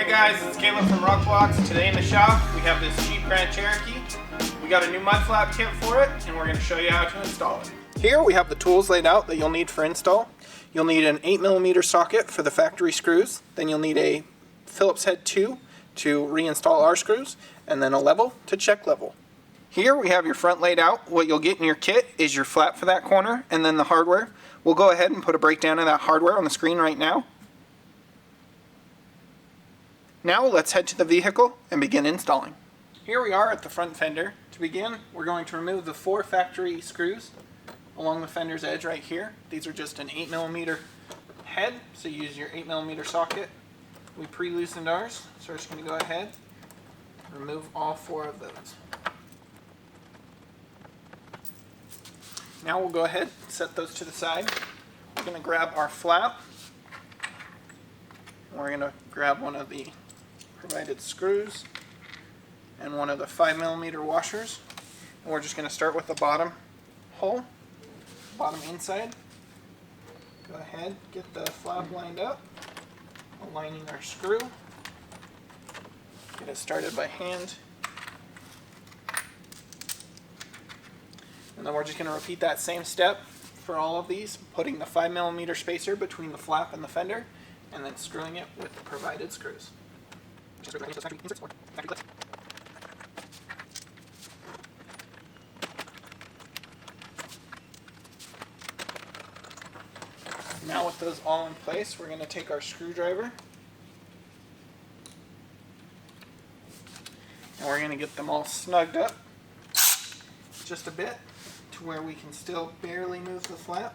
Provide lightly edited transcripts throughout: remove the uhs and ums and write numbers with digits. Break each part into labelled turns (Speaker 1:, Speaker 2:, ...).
Speaker 1: Hey guys, it's Caleb from Rokblokz. Today in the shop we have this Jeep Grand Cherokee. We got a new mud flap kit for it and we're going to show you how to install it. Here we have the tools laid out that you'll need for install. You'll need an 8mm socket for the factory screws, then you'll need a Phillips head 2 to reinstall our screws, and then a level to check level. Here we have your front laid out. What you'll get in your kit is your flap for that corner and then the hardware. We'll go ahead and put a breakdown of that hardware on the screen right now. Now let's head to the vehicle and begin installing. Here we are at the front fender. To begin, we're going to remove the 4 factory screws along the fender's edge right here. These are just an 8mm head, so use your 8mm socket. We pre-loosened ours, so we're just going to go ahead and remove all 4 of those. Now we'll go ahead and set those to the side. We're going to grab our flap. We're going to grab one of the provided screws and one of the 5mm washers. And we're just going to start with the bottom hole, bottom inside. Go ahead, get the flap lined up, aligning our screw. Get it started by hand. And then we're just going to repeat that same step for all of these, putting the 5mm spacer between the flap and the fender, and then screwing it with the provided screws. Now with those all in place, we're going to take our screwdriver and we're going to get them all snugged up just a bit to where we can still barely move the flap.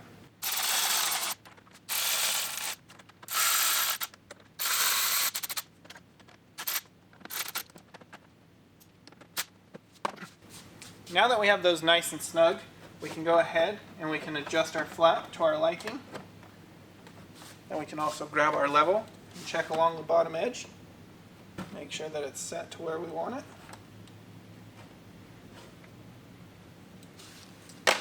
Speaker 1: Now that we have those nice and snug, we can go ahead and we can adjust our flap to our liking. Then we can also grab our level and check along the bottom edge. Make sure that it's set to where we want it.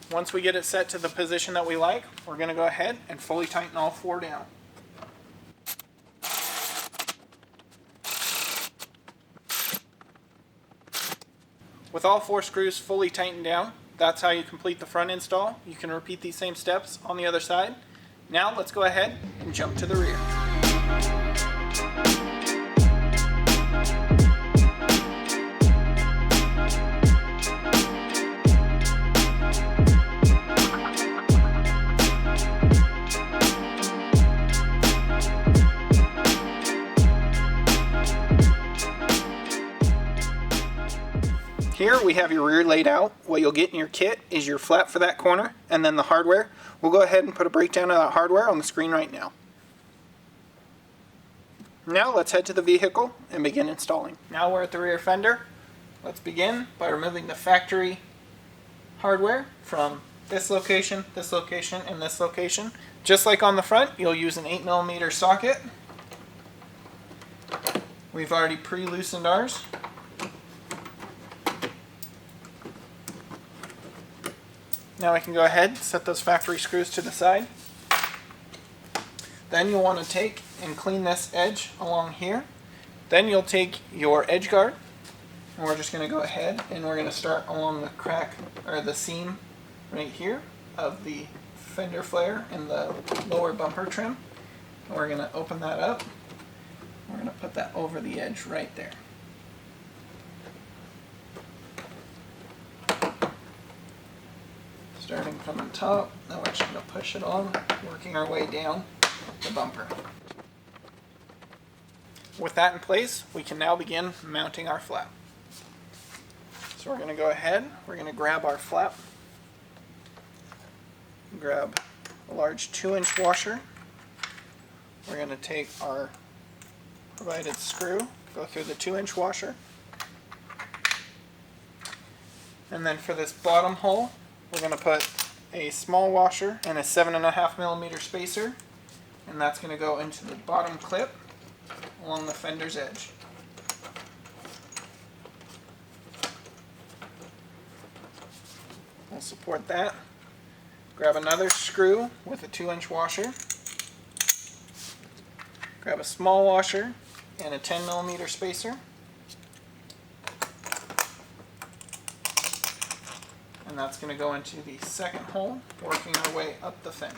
Speaker 1: Once we get it set to the position that we like, we're going to go ahead and fully tighten all 4 down. With all 4 screws fully tightened down, that's how you complete the front install. You can repeat these same steps on the other side. Now let's go ahead and jump to the rear. Here we have your rear laid out. What you'll get in your kit is your flap for that corner and then the hardware. We'll go ahead and put a breakdown of that hardware on the screen right now. Now let's head to the vehicle and begin installing. Now we're at the rear fender. Let's begin by removing the factory hardware from this location, and this location. Just like on the front, you'll use an 8mm socket. We've already pre-loosened ours. Now we can go ahead and set those factory screws to the side. Then you'll want to take and clean this edge along here. Then you'll take your edge guard, and we're just going to go ahead and we're going to start along the crack or the seam right here of the fender flare and the lower bumper trim. And we're going to open that up. We're going to put that over the edge right there. Starting from the top, now we're just going to push it on, working our way down the bumper. With that in place, we can now begin mounting our flap. So we're going to go ahead, we're going to grab our flap, grab a large 2-inch washer. We're going to take our provided screw, go through the 2-inch washer. And then for this bottom hole, we're going to put a small washer and a 7.5mm spacer, and that's going to go into the bottom clip along the fender's edge. We'll support that. Grab another screw with a 2-inch washer. Grab a small washer and a 10mm spacer. And that's going to go into the second hole, working our way up the fender.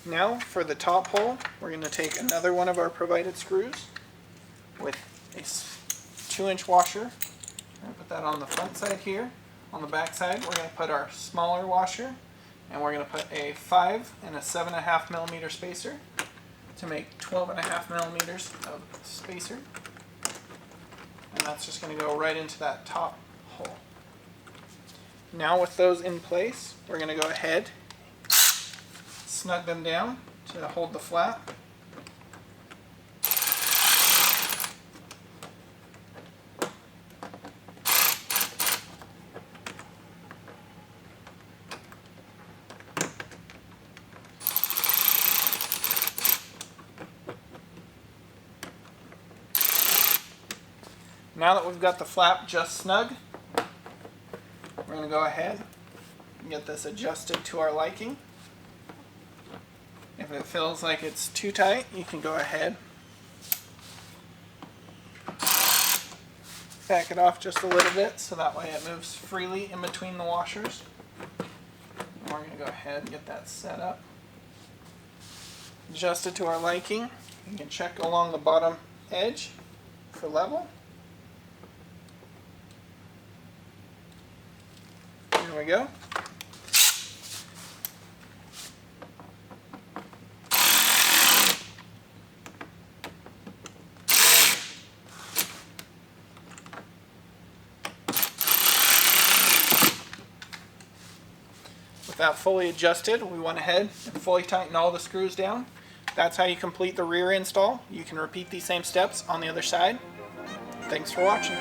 Speaker 1: Now for the top hole, we're going to take another one of our provided screws with a 2-inch washer. We're going to put that on the front side here. On the back side, we're going to put our smaller washer, and we're going to put a 5 and a 7.5mm spacer to make 12.5mm of spacer. And that's just going to go right into that top hole. Now with those in place, we're going to go ahead, snug them down to hold the flap. Now that we've got the flap just snug, we're going to go ahead and get this adjusted to our liking. If it feels like it's too tight, you can go ahead, back it off just a little bit so that way it moves freely in between the washers. And we're going to go ahead and get that set up. Adjusted to our liking. You can check along the bottom edge for level. There we go. With that fully adjusted, we went ahead and fully tightened all the screws down. That's how you complete the rear install. You can repeat these same steps on the other side. Thanks for watching.